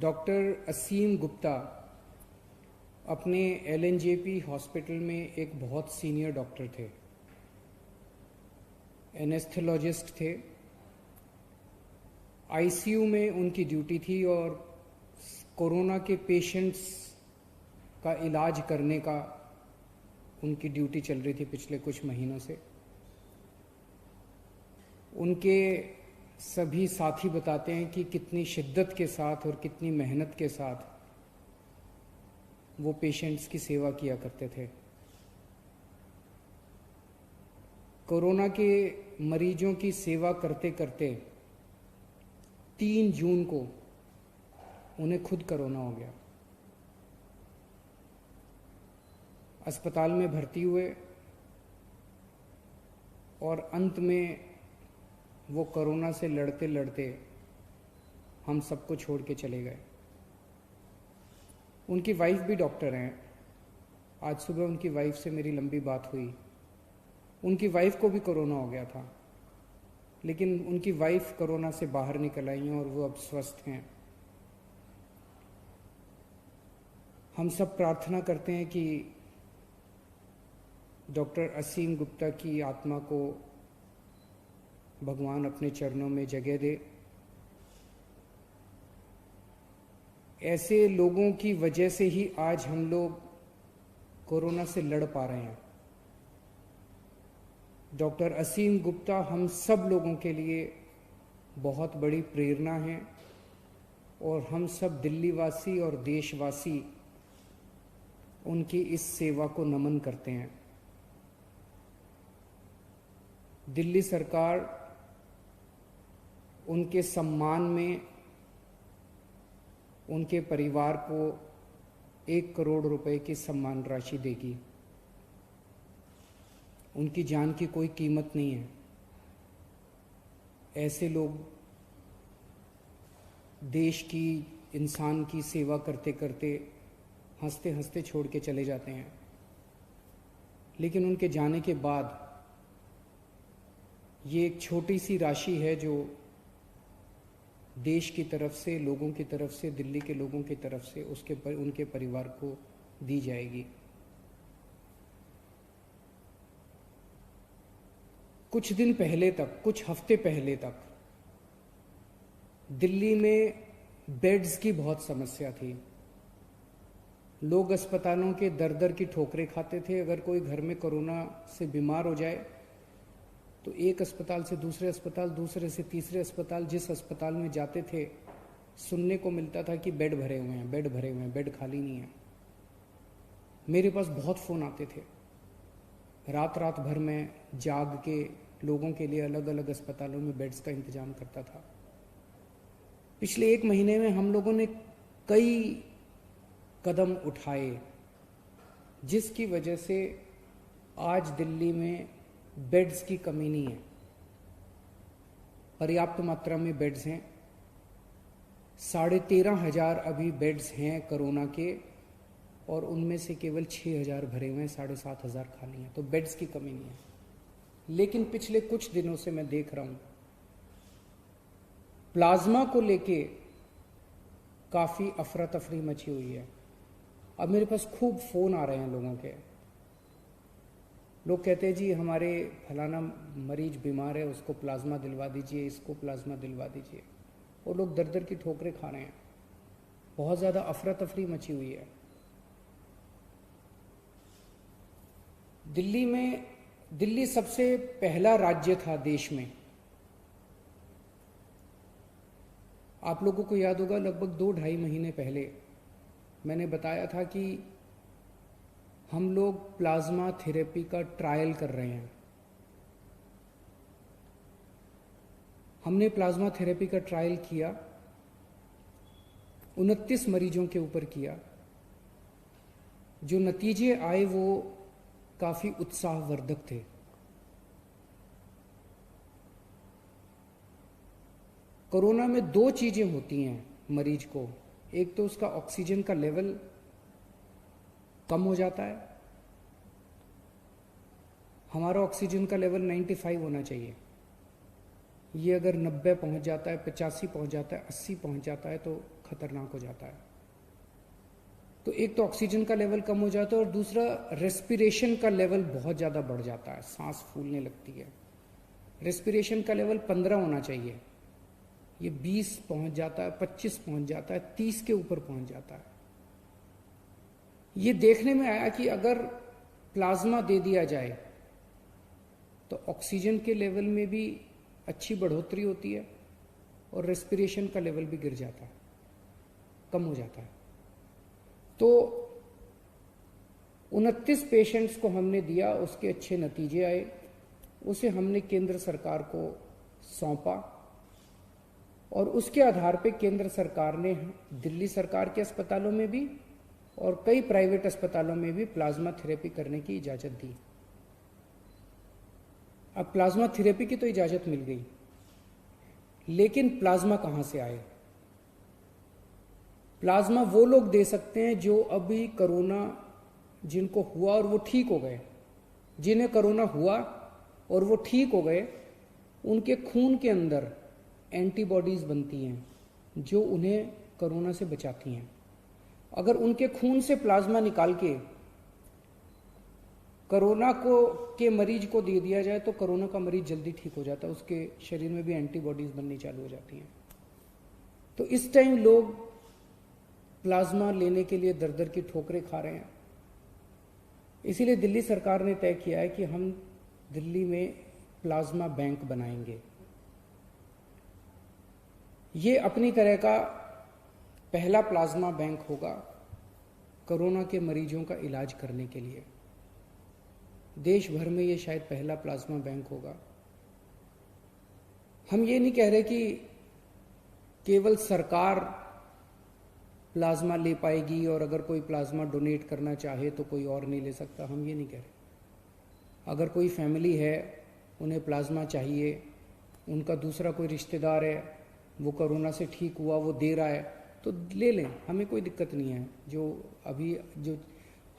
Doctor असीम गुप्ता अपने LNJP hospital में एक बहुत सीनियर डॉक्टर थे, एनेस्थेलॉजिस्ट थे। आईसीयू में उनकी ड्यूटी थी और कोरोना के पेशेंट्स का इलाज करने का उनकी ड्यूटी चल रही थी पिछले कुछ महीनों से। उनके सभी साथी बताते हैं कि कितनी शिद्दत के साथ और कितनी मेहनत के साथ वो पेशेंट्स की सेवा किया करते थे। कोरोना के मरीजों की सेवा करते करते 3 जून को उन्हें खुद कोरोना हो गया। अस्पताल में भर्ती हुए और अंत में वो कोरोना से लड़ते लड़ते हम सबको छोड़ के चले गए। उनकी वाइफ भी डॉक्टर हैं। आज सुबह उनकी वाइफ से मेरी लंबी बात हुई। उनकी वाइफ को भी कोरोना हो गया था, लेकिन उनकी वाइफ कोरोना से बाहर निकल आई हैं और वो अब स्वस्थ हैं। हम सब प्रार्थना करते हैं कि डॉक्टर असीम गुप्ता की आत्मा को भगवान अपने चरणों में जगह दे। ऐसे लोगों की वजह से ही आज हम लोग कोरोना से लड़ पा रहे हैं। डॉक्टर असीम गुप्ता हम सब लोगों के लिए बहुत बड़ी प्रेरणा हैं और हम सब दिल्ली वासी और देशवासी उनकी इस सेवा को नमन करते हैं। दिल्ली सरकार उनके सम्मान में उनके परिवार को 1 करोड़ रुपए की सम्मान राशि देगी। उनकी जान की कोई कीमत नहीं है। ऐसे लोग देश की, इंसान की सेवा करते करते हंसते हंसते छोड़ के चले जाते हैं, लेकिन उनके जाने के बाद ये एक छोटी सी राशि है जो देश की तरफ से, लोगों की तरफ से, दिल्ली के लोगों की तरफ से उनके परिवार को दी जाएगी। कुछ दिन पहले तक, कुछ हफ्ते पहले तक दिल्ली में बेड्स की बहुत समस्या थी। लोग अस्पतालों के दर दर की ठोकरें खाते थे। अगर कोई घर में कोरोना से बीमार हो जाए तो एक अस्पताल से दूसरे अस्पताल, दूसरे से तीसरे अस्पताल, जिस अस्पताल में जाते थे सुनने को मिलता था कि बेड भरे हुए हैं, बेड भरे हुए हैं, बेड खाली नहीं है। मेरे पास बहुत फ़ोन आते थे। रात रात भर में जाग के लोगों के लिए अलग अलग अस्पतालों में बेड्स का इंतजाम करता था। पिछले 1 महीने में हम लोगों ने कई कदम उठाए जिसकी वजह से आज दिल्ली में बेड्स की कमी नहीं है। पर्याप्त मात्रा में बेड्स हैं। 13,500 अभी बेड्स हैं कोरोना के, और उनमें से केवल 6,000 भरे हुए हैं, 7,500 खाली हैं। तो बेड्स की कमी नहीं है। लेकिन पिछले कुछ दिनों से मैं देख रहा हूं प्लाज्मा को लेके काफ़ी अफरा तफरी मची हुई है। अब मेरे पास खूब फ़ोन आ रहे हैं लोगों के। लोग कहते हैं जी हमारे फलाना मरीज बीमार है, उसको प्लाज्मा दिलवा दीजिए, इसको प्लाज्मा दिलवा दीजिए। और लोग दर दर की ठोकरें खा रहे हैं। बहुत ज़्यादा अफरा तफरी मची हुई है। दिल्ली सबसे पहला राज्य था देश में। आप लोगों को याद होगा लगभग 2-2.5 महीने पहले मैंने बताया था कि हम लोग प्लाज्मा थेरेपी का ट्रायल कर रहे हैं। हमने प्लाज्मा थेरेपी का ट्रायल किया, 29 मरीजों के ऊपर किया। जो नतीजे आए वो काफ़ी उत्साहवर्धक थे। कोरोना में 2 चीज़ें होती हैं मरीज को। एक तो उसका ऑक्सीजन का लेवल कम हो जाता है। हमारा ऑक्सीजन का लेवल 95 होना चाहिए। ये अगर 90 पहुंच जाता है, 85 पहुंच जाता है, 80 पहुंच जाता है तो खतरनाक हो जाता है। तो एक तो ऑक्सीजन का लेवल कम हो जाता है और दूसरा रेस्पिरेशन का लेवल बहुत ज़्यादा बढ़ जाता है, सांस फूलने लगती है। रेस्पिरेशन का लेवल 15 होना चाहिए, ये 20 पहुंच जाता है, 25 पहुंच जाता है, 30 के ऊपर पहुंच जाता है। ये देखने में आया कि अगर प्लाज्मा दे दिया जाए तो ऑक्सीजन के लेवल में भी अच्छी बढ़ोतरी होती है और रेस्पिरेशन का लेवल भी गिर जाता है, कम हो जाता है। तो 29 पेशेंट्स को हमने दिया, उसके अच्छे नतीजे आए, उसे हमने केंद्र सरकार को सौंपा और उसके आधार पे केंद्र सरकार ने दिल्ली सरकार के अस्पतालों में भी और कई प्राइवेट अस्पतालों में भी प्लाज्मा थेरेपी करने की इजाजत दी। अब प्लाज्मा थेरेपी की तो इजाजत मिल गई, लेकिन प्लाज्मा कहां से आए? प्लाज्मा वो लोग दे सकते हैं जो अभी कोरोना जिनको हुआ और वो ठीक हो गए। जिन्हें कोरोना हुआ और वो ठीक हो गए, उनके खून के अंदर एंटीबॉडीज बनती हैं जो उन्हें कोरोना से बचाती हैं। अगर उनके खून से प्लाज्मा निकाल के कोरोना के मरीज को दे दिया जाए तो कोरोना का मरीज जल्दी ठीक हो जाता है, उसके शरीर में भी एंटीबॉडीज बननी चालू हो जाती हैं। तो इस टाइम लोग प्लाज्मा लेने के लिए दर दर की ठोकरें खा रहे हैं। इसीलिए दिल्ली सरकार ने तय किया है कि हम दिल्ली में प्लाज्मा बैंक बनाएंगे। ये अपनी तरह का पहला प्लाज्मा बैंक होगा कोरोना के मरीजों का इलाज करने के लिए। देश भर में ये शायद पहला प्लाज्मा बैंक होगा। हम ये नहीं कह रहे कि केवल सरकार प्लाज्मा ले पाएगी और अगर कोई प्लाज्मा डोनेट करना चाहे तो कोई और नहीं ले सकता, हम ये नहीं कह रहे। अगर कोई फैमिली है, उन्हें प्लाज्मा चाहिए, उनका दूसरा कोई रिश्तेदार है, वो कोरोना से ठीक हुआ, वो दे रहा है, तो ले लें, हमें कोई दिक्कत नहीं है। जो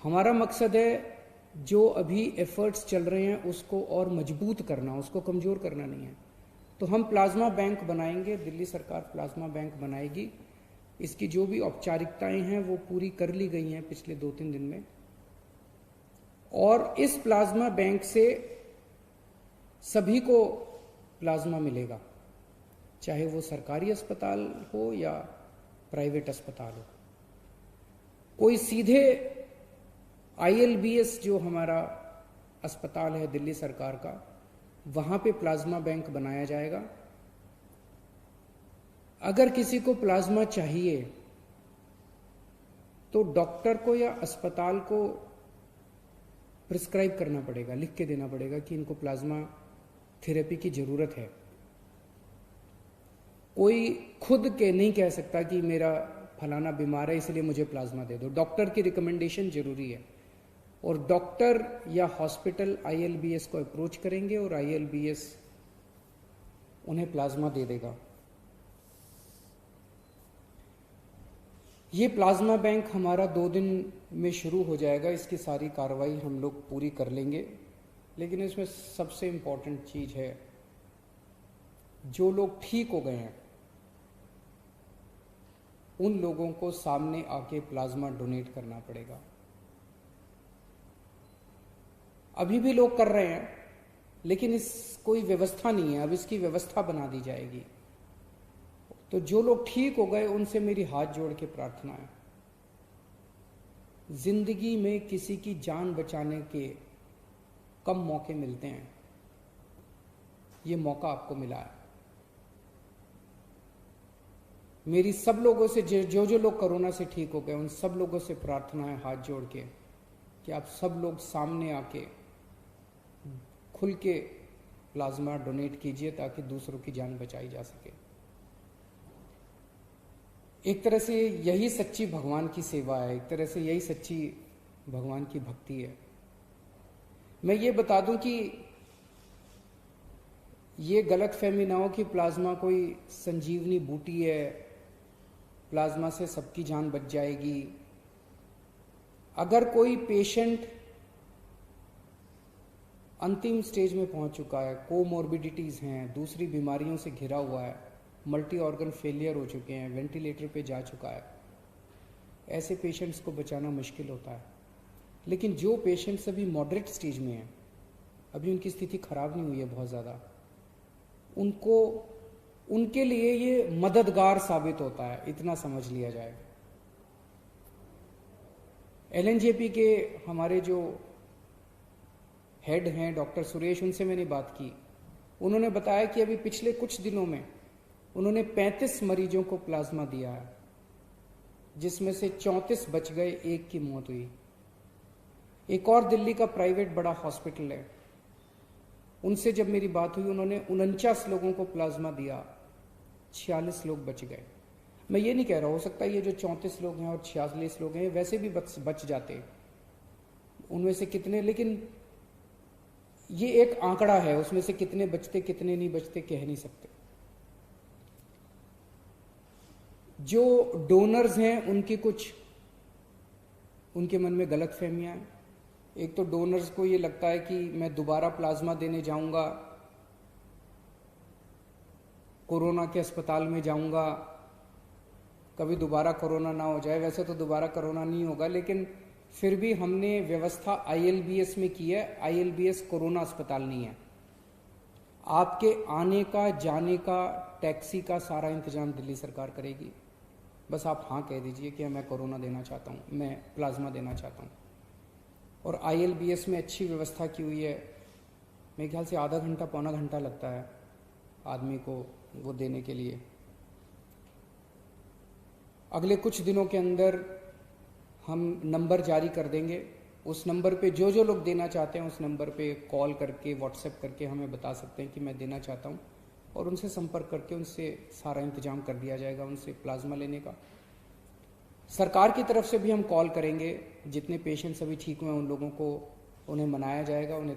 हमारा मकसद है, जो अभी एफर्ट्स चल रहे हैं उसको और मजबूत करना, उसको कमज़ोर करना नहीं है। तो हम प्लाज्मा बैंक बनाएंगे, दिल्ली सरकार प्लाज्मा बैंक बनाएगी। इसकी जो भी औपचारिकताएं हैं वो पूरी कर ली गई हैं पिछले 2-3 दिन में। और इस प्लाज्मा बैंक से सभी को प्लाज्मा मिलेगा, चाहे वो सरकारी अस्पताल हो या प्राइवेट अस्पताल हो। कोई सीधे ILBS जो हमारा अस्पताल है दिल्ली सरकार का, वहां पे प्लाज्मा बैंक बनाया जाएगा। अगर किसी को प्लाज्मा चाहिए तो डॉक्टर को या अस्पताल को प्रिस्क्राइब करना पड़ेगा, लिख के देना पड़ेगा कि इनको प्लाज्मा थेरेपी की जरूरत है। कोई खुद के नहीं कह सकता कि मेरा फलाना बीमार है इसलिए मुझे प्लाज्मा दे दो। डॉक्टर की रिकमेंडेशन जरूरी है और डॉक्टर या हॉस्पिटल ILBS को अप्रोच करेंगे और ILBS उन्हें प्लाज्मा दे देगा। ये प्लाज्मा बैंक हमारा 2 दिन में शुरू हो जाएगा। इसकी सारी कार्रवाई हम लोग पूरी कर लेंगे, लेकिन इसमें सबसे इम्पोर्टेंट चीज है, जो लोग ठीक हो गए हैं उन लोगों को सामने आके प्लाज्मा डोनेट करना पड़ेगा। अभी भी लोग कर रहे हैं, लेकिन इस कोई व्यवस्था नहीं है, अब इसकी व्यवस्था बना दी जाएगी। तो जो लोग ठीक हो गए उनसे मेरी हाथ जोड़ के प्रार्थना है, जिंदगी में किसी की जान बचाने के कम मौके मिलते हैं, ये मौका आपको मिला है। मेरी सब लोगों से जो लोग कोरोना से ठीक हो गए उन सब लोगों से प्रार्थना है हाथ जोड़ के कि आप सब लोग सामने आके खुल के प्लाज्मा डोनेट कीजिए ताकि दूसरों की जान बचाई जा सके। एक तरह से यही सच्ची भगवान की सेवा है, एक तरह से यही सच्ची भगवान की भक्ति है। मैं ये बता दूं कि ये गलतफहमी ना हो कि प्लाज्मा कोई संजीवनी बूटी है, प्लाज्मा से सबकी जान बच जाएगी। अगर कोई पेशेंट अंतिम स्टेज में पहुंच चुका है, कोमोर्बिडिटीज हैं, दूसरी बीमारियों से घिरा हुआ है, मल्टी ऑर्गन फेलियर हो चुके हैं, वेंटिलेटर पे जा चुका है, ऐसे पेशेंट्स को बचाना मुश्किल होता है। लेकिन जो पेशेंट्स अभी मॉडरेट स्टेज में हैं, अभी उनकी स्थिति खराब नहीं हुई है बहुत ज़्यादा, उनके लिए ये मददगार साबित होता है, इतना समझ लिया जाए। एलएनजेपी के हमारे जो हेड हैं डॉक्टर सुरेश, उनसे मैंने बात की। उन्होंने बताया कि अभी पिछले कुछ दिनों में उन्होंने 35 मरीजों को प्लाज्मा दिया है, जिसमें से 34 बच गए, एक की मौत हुई। एक और दिल्ली का प्राइवेट बड़ा हॉस्पिटल है, उनसे जब मेरी बात हुई, उन्होंने 49 लोगों को प्लाज्मा दिया, 46 लोग बच गए। मैं ये नहीं कह रहा, हो सकता है ये जो 34 लोग हैं और 46 लोग हैं वैसे भी बच जाते, उनमें से कितने, लेकिन ये एक आंकड़ा है, उसमें से कितने बचते कितने नहीं बचते कह नहीं सकते। जो डोनर्स हैं उनके मन में गलत फहमियां हैं। एक तो डोनर्स को ये लगता है कि मैं दोबारा प्लाज्मा देने जाऊंगा, कोरोना के अस्पताल में जाऊंगा, कभी दोबारा कोरोना ना हो जाए। वैसे तो दोबारा कोरोना नहीं होगा, लेकिन फिर भी हमने व्यवस्था ILBS में की है। ILBS कोरोना अस्पताल नहीं है। आपके आने का, जाने का, टैक्सी का सारा इंतजाम दिल्ली सरकार करेगी। बस आप हाँ कह दीजिए कि मैं कोरोना देना चाहता हूँ, मैं प्लाज्मा देना चाहता हूँ। और ILBS में अच्छी व्यवस्था की हुई है। मेरे ख्याल से आधा घंटा पौना घंटा लगता है आदमी को वो देने के लिए। अगले कुछ दिनों के अंदर हम नंबर जारी कर देंगे। उस नंबर पे जो लोग देना चाहते हैं, उस नंबर पे कॉल करके, व्हाट्सएप करके हमें बता सकते हैं कि मैं देना चाहता हूँ, और उनसे संपर्क करके उनसे सारा इंतजाम कर दिया जाएगा उनसे प्लाज्मा लेने का। सरकार की तरफ से भी हम कॉल करेंगे, जितने पेशेंट्स अभी ठीक हुए उन लोगों को, उन्हें मनाया जाएगा, उन्हें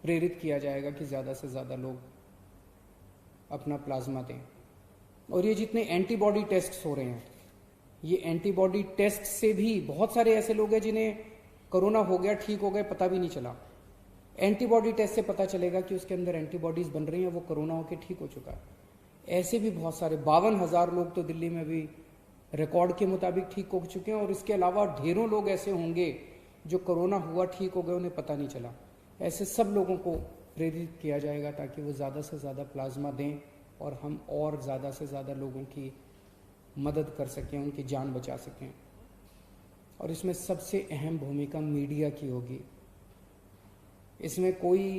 प्रेरित किया जाएगा कि ज़्यादा से ज़्यादा लोग अपना प्लाज्मा दें। और ये जितने एंटीबॉडी टेस्ट हो रहे हैं, ये एंटीबॉडी टेस्ट से भी बहुत सारे ऐसे लोग हैं जिन्हें कोरोना हो गया, ठीक हो गए, पता भी नहीं चला। एंटीबॉडी टेस्ट से पता चलेगा कि उसके अंदर एंटीबॉडीज बन रही हैं, वो कोरोना होकर ठीक हो चुका है। ऐसे भी बहुत सारे 52,000 लोग तो दिल्ली में भी रिकॉर्ड के मुताबिक ठीक हो चुके हैं, और इसके अलावा ढेरों लोग ऐसे होंगे जो कोरोना हुआ, ठीक हो गए, उन्हें पता नहीं चला। ऐसे सब लोगों को प्रेरित किया जाएगा ताकि वो ज़्यादा से ज़्यादा प्लाज्मा दें और हम और ज़्यादा से ज़्यादा लोगों की मदद कर सकें, उनकी जान बचा सकें। और इसमें सबसे अहम भूमिका मीडिया की होगी। इसमें कोई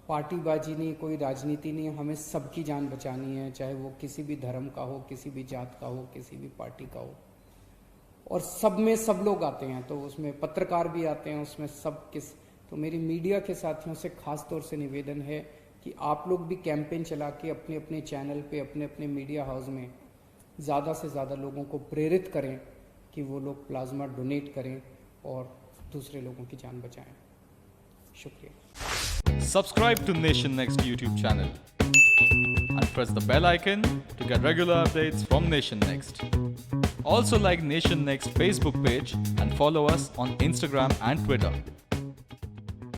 पार्टीबाजी नहीं, कोई राजनीति नहीं, हमें सबकी जान बचानी है, चाहे वो किसी भी धर्म का हो, किसी भी जात का हो, किसी भी पार्टी का हो। और सब में सब लोग आते हैं, तो उसमें पत्रकार भी आते हैं, उसमें तो मेरी मीडिया के साथियों से खास तौर से निवेदन है कि आप लोग भी कैंपेन चला के अपने अपने चैनल पे, अपने अपने मीडिया हाउस में ज़्यादा से ज़्यादा लोगों को प्रेरित करें कि वो लोग प्लाज्मा डोनेट करें और दूसरे लोगों की जान बचाएं। शुक्रिया। Subscribe to Nation Next YouTube channel and press the bell icon to get regular updates from Nation Next. Also like Nation Next Facebook page and follow us on Instagram and Twitter.